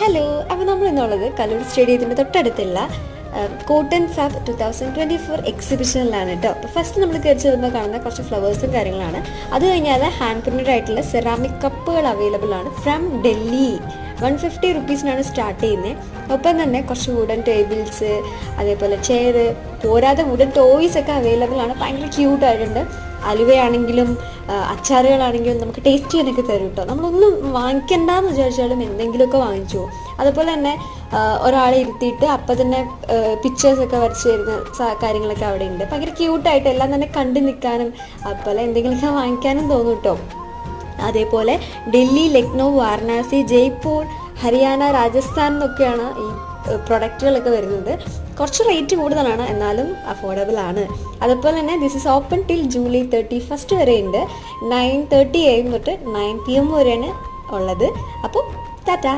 Hello, അപ്പോൾ നമ്മൾ ഇന്നുള്ളത് കലൂർ സ്റ്റേഡിയത്തിൻ്റെ തൊട്ടടുത്തുള്ള കോട്ടൺ ഫാബ് 2024 എക്സിബിഷനിലാണ് കേട്ടോ. അപ്പോൾ ഫസ്റ്റ് നമ്മൾ കയറി ചെല്ലുമ്പോൾ കാണുന്ന കുറച്ച് ഫ്ലവേഴ്സും കാര്യങ്ങളാണ്. അത് കഴിഞ്ഞാൽ ഹാൻഡ് പ്രിൻറ്റഡ് ആയിട്ടുള്ള സെറാമിക് കപ്പുകൾ അവൈലബിൾ ആണ് ഫ്രം ഡൽഹി. 150 റുപ്പീസിനാണ് സ്റ്റാർട്ട് ചെയ്യുന്നത്. ഒപ്പം തന്നെ കുറച്ച് വുഡൻ ടേബിൾസ്, അതേപോലെ ചെയർ, പോരാതെ വുഡൻ ടോയ്സ് ഒക്കെ അവൈലബിൾ ആണ്. ഭയങ്കര ക്യൂട്ടായിട്ടുണ്ട്. അലുവയാണെങ്കിലും അച്ചാറുകളാണെങ്കിലും നമുക്ക് ടേസ്റ്റ് ചെയ്യാനൊക്കെ തരും കേട്ടോ. നമ്മളൊന്നും വാങ്ങിക്കണ്ടെന്ന് വിചാരിച്ചാലും എന്തെങ്കിലുമൊക്കെ വാങ്ങിച്ചു. അതുപോലെ തന്നെ ഒരാളെ ഇരുത്തിയിട്ട് അപ്പം തന്നെ പിക്ചേഴ്സൊക്കെ വരച്ച് തരുന്ന കാര്യങ്ങളൊക്കെ അവിടെ ഉണ്ട്. ഭയങ്കര ക്യൂട്ടായിട്ട് എല്ലാം തന്നെ കണ്ടു നിൽക്കാനും അതുപോലെ എന്തെങ്കിലുമൊക്കെ വാങ്ങിക്കാനും തോന്നും കേട്ടോ. അതേപോലെ ഡൽഹി, ലക്നൗ, വാരണാസി, ജയ്പൂർ, ഹരിയാന, രാജസ്ഥാൻ എന്നൊക്കെയാണ് ഈ പ്രൊഡക്റ്റുകളൊക്കെ വരുന്നത്. കുറച്ച് റേറ്റ് കൂടുതലാണ്, എന്നാലും അഫോർഡബിൾ ആണ്. അതുപോലെ തന്നെ this is open till July 31 വരെ ഉണ്ട്. 9:30 AM തൊട്ട് 9 PM വരെയാണ് ഉള്ളത്. അപ്പോൾ ടാറ്റാ.